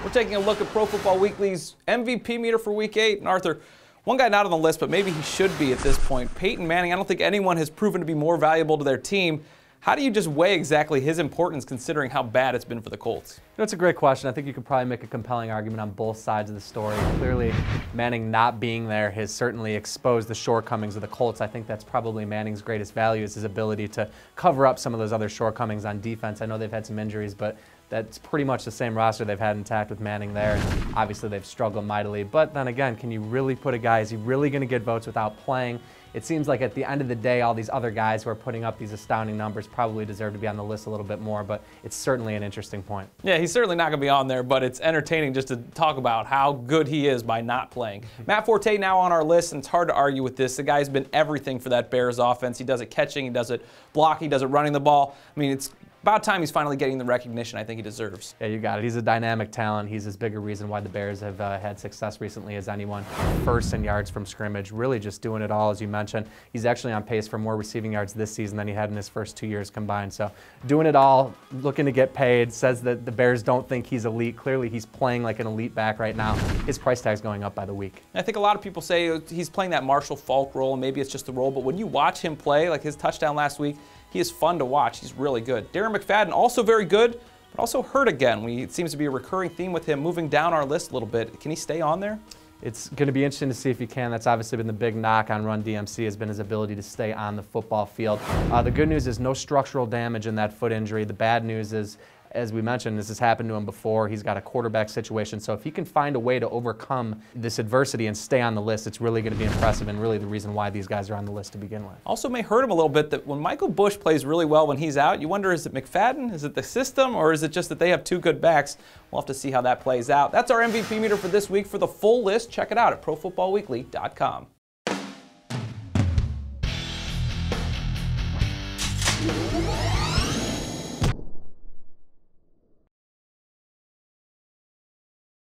We're taking a look at Pro Football Weekly's MVP meter for Week 8. And Arthur, one guy not on the list, but maybe he should be at this point, Peyton Manning. I don't think anyone has proven to be more valuable to their team. How do you just weigh exactly his importance considering how bad it's been for the Colts? It's a great question. I think you could probably make a compelling argument on both sides of the story. Clearly, Manning not being there has certainly exposed the shortcomings of the Colts. I think that's probably Manning's greatest value, is his ability to cover up some of those other shortcomings on defense. I know they've had some injuries, but that's pretty much the same roster they've had intact with Manning there. Obviously, they've struggled mightily. But then again, can you really put a guy, is he really going to get votes without playing? It seems like at the end of the day, all these other guys who are putting up these astounding numbers probably deserve to be on the list a little bit more, but it's certainly an interesting point. Yeah, he's certainly not going to be on there, but it's entertaining just to talk about how good he is by not playing. Matt Forte now on our list, and it's hard to argue with this. The guy's been everything for that Bears offense. He does it catching, he does it blocking, he does it running the ball. I mean, it's about time he's finally getting the recognition I think he deserves. Yeah, you got it. He's a dynamic talent. He's as big a reason why the Bears have had success recently as anyone. First in yards from scrimmage, really just doing it all, as you mentioned. He's actually on pace for more receiving yards this season than he had in his first 2 years combined. So doing it all, looking to get paid, says that the Bears don't think he's elite. Clearly he's playing like an elite back right now. His price tag's going up by the week. I think a lot of people say he's playing that Marshall Faulk role, and maybe it's just the role, but when you watch him play, like his touchdown last week, he is fun to watch. He's really good. Darren McFadden, also very good, but also hurt again. It seems to be a recurring theme with him moving down our list a little bit. Can he stay on there? It's going to be interesting to see if he can. That's obviously been the big knock on Run DMC, has been his ability to stay on the football field. The good news is no structural damage in that foot injury. The bad news is, as we mentioned, this has happened to him before. He's got a quarterback situation. So if he can find a way to overcome this adversity and stay on the list, it's really going to be impressive and really the reason why these guys are on the list to begin with. Also may hurt him a little bit that when Michael Bush plays really well when he's out, you wonder, is it McFadden? Is it the system? Or is it just that they have two good backs? We'll have to see how that plays out. That's our MVP meter for this week. For the full list, check it out at ProFootballWeekly.com.